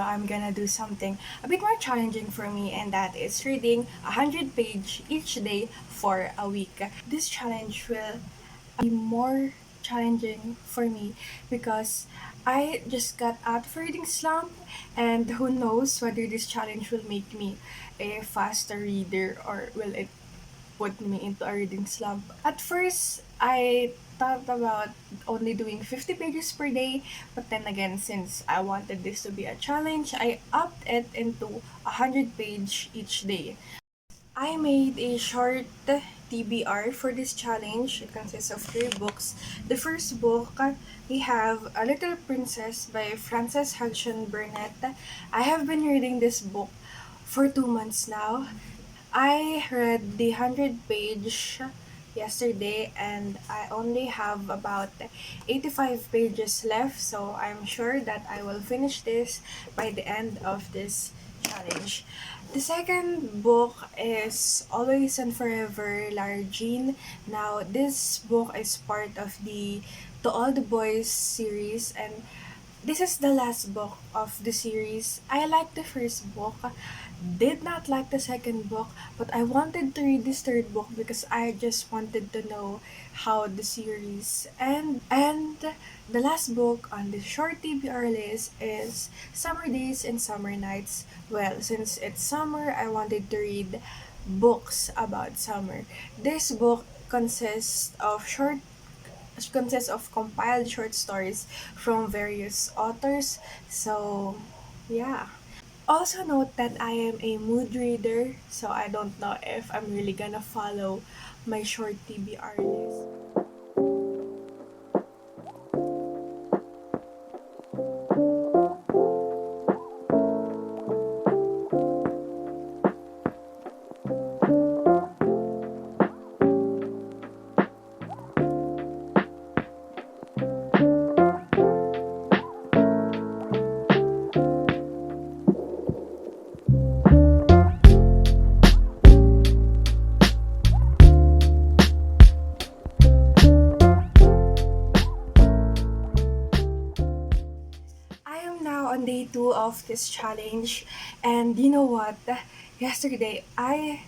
tomorrow I'm gonna do something a bit more challenging for me, and that is reading 100 page each day for a week. This challenge will be more challenging for me because I just got out of reading slump, and who knows whether this challenge will make me a faster reader or will it put me into a reading slump. At first, I thought about only doing 50 pages per day, but then again, since I wanted this to be a challenge, I upped it into 100 page each day. I made a short TBR for this challenge. It consists of 3 books. The first book, we have A Little Princess by Frances Hodgson Burnett. I have been reading this book for 2 months now. I read the 100 page yesterday, and I only have about 85 pages left, so I'm sure that I will finish this by the end of this challenge. The second book is Always and Forever, Lara Jean. Now, this book is part of the To All the Boys series, and this is the last book of the series. I liked the first book, did not like the second book, but I wanted to read this third book because I just wanted to know how the series and the last book on the short TBR list is Summer Days and Summer Nights. Well, since it's summer, I wanted to read books about summer. This book consists of compiled short stories from various authors. So, yeah. Also note that I am a mood reader, so I don't know if I'm really gonna follow my short TBR list. I am now on day 2 of this challenge, and you know what? Yesterday, I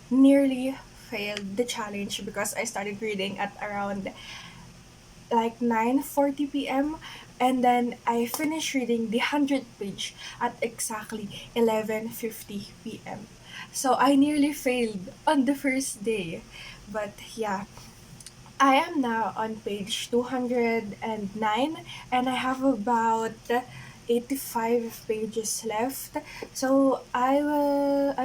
nearly failed the challenge because I started reading at around like 9:40 p.m. and then I finished reading the 100th page at exactly 11:50 p.m. So I nearly failed on the first day. But yeah, I am now on page 209, and I have about 85 pages left. So I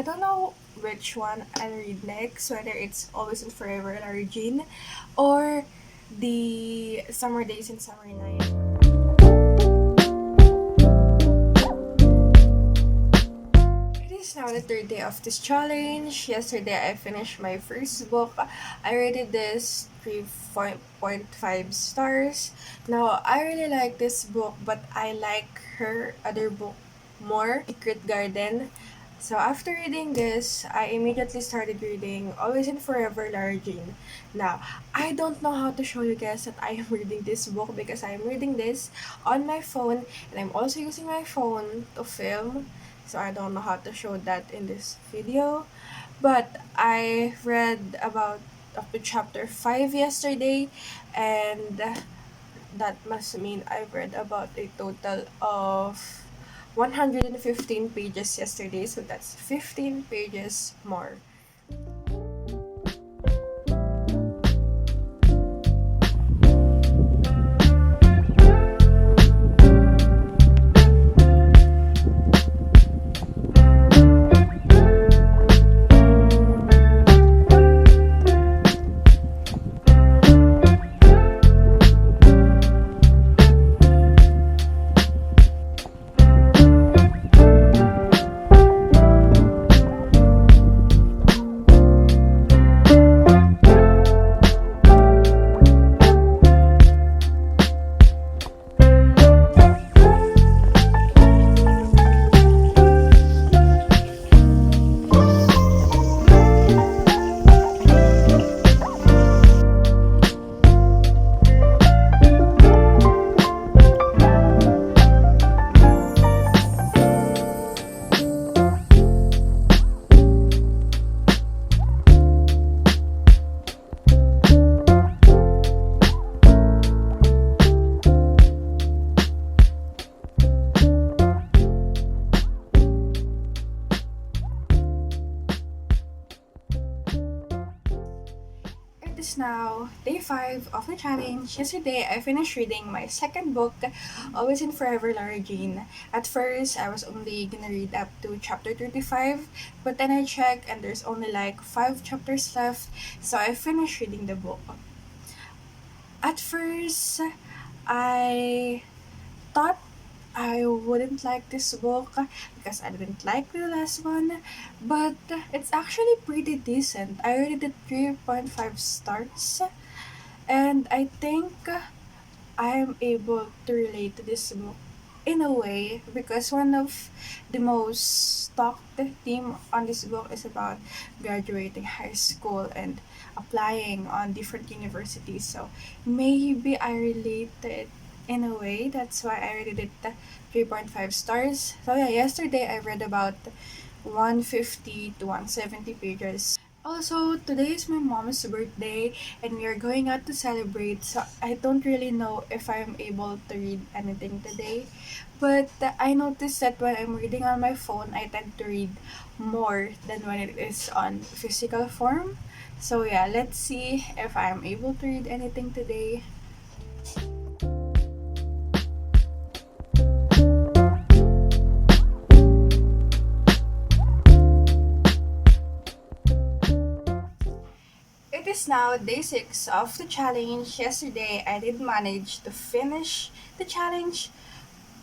don't know which one I'll read next, whether it's Always and Forever, Lara Jean, or the Summer Days and Summer Nights. It is now the third day of this challenge. Yesterday, I finished my first book. I rated this 3.5 stars. Now, I really like this book, but I like her other book more, Secret Garden. So after reading this, I immediately started reading Always and Forever, Lara Jean. Now, I don't know how to show you guys that I am reading this book because I am reading this on my phone, and I'm also using my phone to film. So I don't know how to show that in this video. But I read about up to chapter 5 yesterday, and that must mean I've read about a total of 115 pages yesterday, so that's 15 pages more. It is now day 5 of the challenge. Yesterday, I finished reading my second book, Always and Forever Lara Jean. At first, I was only gonna read up to chapter 35, but then I checked and there's only like 5 chapters left, so I finished reading the book. At first, I thought I wouldn't like this book because I didn't like the last one, but it's actually pretty decent. I rated it 3.5 stars, and I think I am able to relate to this book in a way because one of the most talked theme on this book is about graduating high school and applying on different universities. So maybe I relate to it in a way. That's why I rated it 3.5 stars. So yeah, yesterday I read about 150 to 170 pages. Also, today is my mom's birthday and we are going out to celebrate. So I don't really know if I'm able to read anything today. But I noticed that when I'm reading on my phone, I tend to read more than when it is on physical form. So yeah, let's see if I'm able to read anything today. It is now day 6 of the challenge. Yesterday, I did manage to finish the challenge,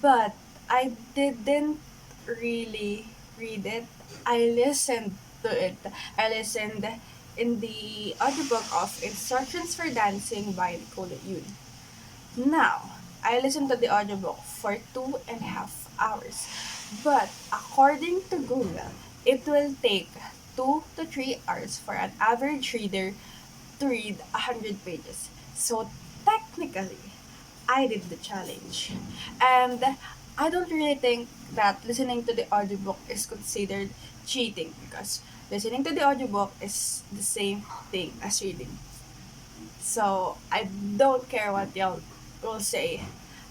but I didn't really read it. I listened to it. I listened in the audiobook of Instructions for Dancing by Nicole Yoon. Now, I listened to the audiobook for 2.5 hours. But according to Google, it will take 2 to 3 hours for an average reader to read 100 pages. So technically, I did the challenge. And I don't really think that listening to the audiobook is considered cheating because listening to the audiobook is the same thing as reading. So I don't care what y'all will say.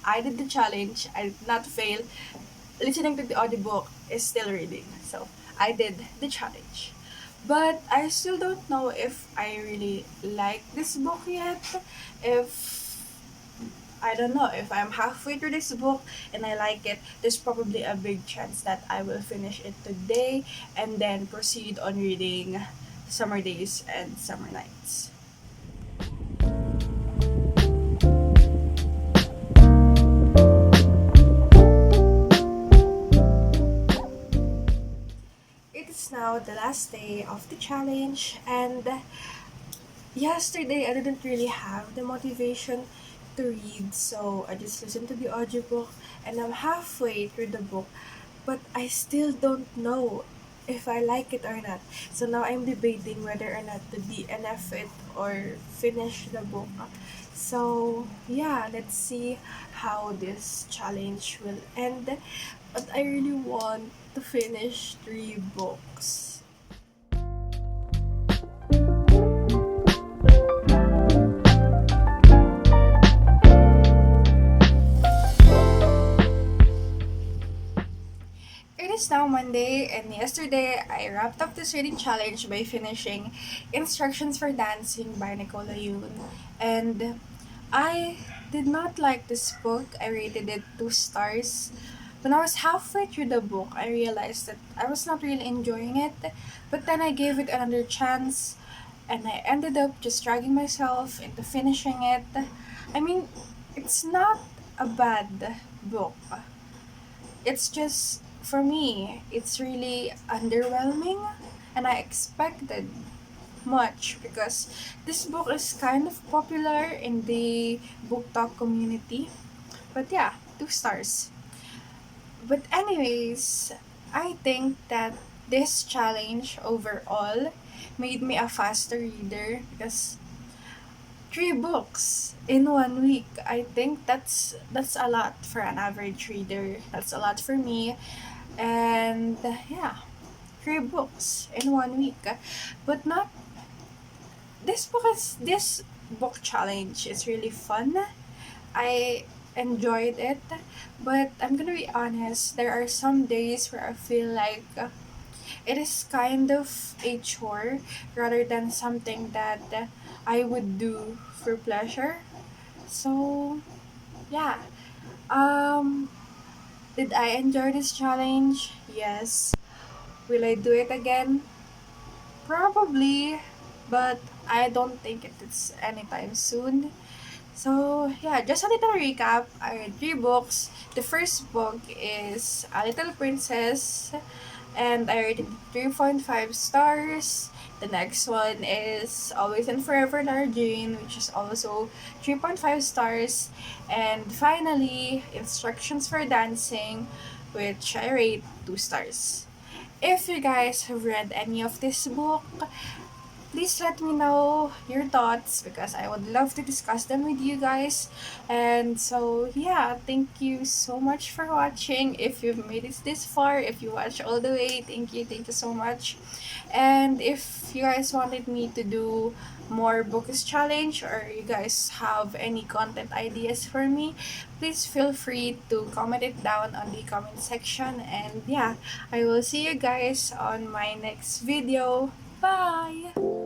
I did the challenge. I did not fail. Listening to the audiobook is still reading. So I did the challenge. But I still don't know if I really like this book yet. If I don't know if I'm halfway through this book and I like it, there's probably a big chance that I will finish it today and then proceed on reading Summer Days and Summer Nights. It is now the last day of the challenge, and yesterday I didn't really have the motivation to read, so I just listened to the audiobook and I'm halfway through the book, but I still don't know if I like it or not. So now I'm debating whether or not to DNF it or finish the book. So yeah, let's see how this challenge will end. But I really want to finish 3 books. It is now Monday, and yesterday I wrapped up this reading challenge by finishing Instructions for Dancing by Nicola Yoon. And I did not like this book. I rated it 2 stars. When I was halfway through the book, I realized that I was not really enjoying it. But then I gave it another chance, and I ended up just dragging myself into finishing it. I mean, it's not a bad book. It's just, for me, it's really underwhelming, and I expected much because this book is kind of popular in the book talk community. But yeah, 2 stars. But anyways, I think that this challenge overall made me a faster reader because 3 books in 1 week. I think that's a lot for an average reader. That's a lot for me. And yeah, 3 books in 1 week. But not this book challenge is really fun. I enjoyed it, but I'm gonna be honest, there are some days where I feel like it is kind of a chore rather than something that I would do for pleasure. So, yeah. Um, did I enjoy this challenge? Yes. Will I do it again? Probably, but I don't think it is anytime soon. So, yeah, just a little recap. I read three books. The first book is A Little Princess, and I rated it 3.5 stars. The next one is Always and Forever Lara Jane, which is also 3.5 stars. And finally, Instructions for Dancing, which I rate 2 stars. If you guys have read any of this book, please let me know your thoughts because I would love to discuss them with you guys. And so, yeah, thank you so much for watching. If you've made it this far, if you watch all the way, thank you so much. And if you guys wanted me to do more bookish challenge or you guys have any content ideas for me, please feel free to comment it down on the comment section. And yeah, I will see you guys on my next video. Bye!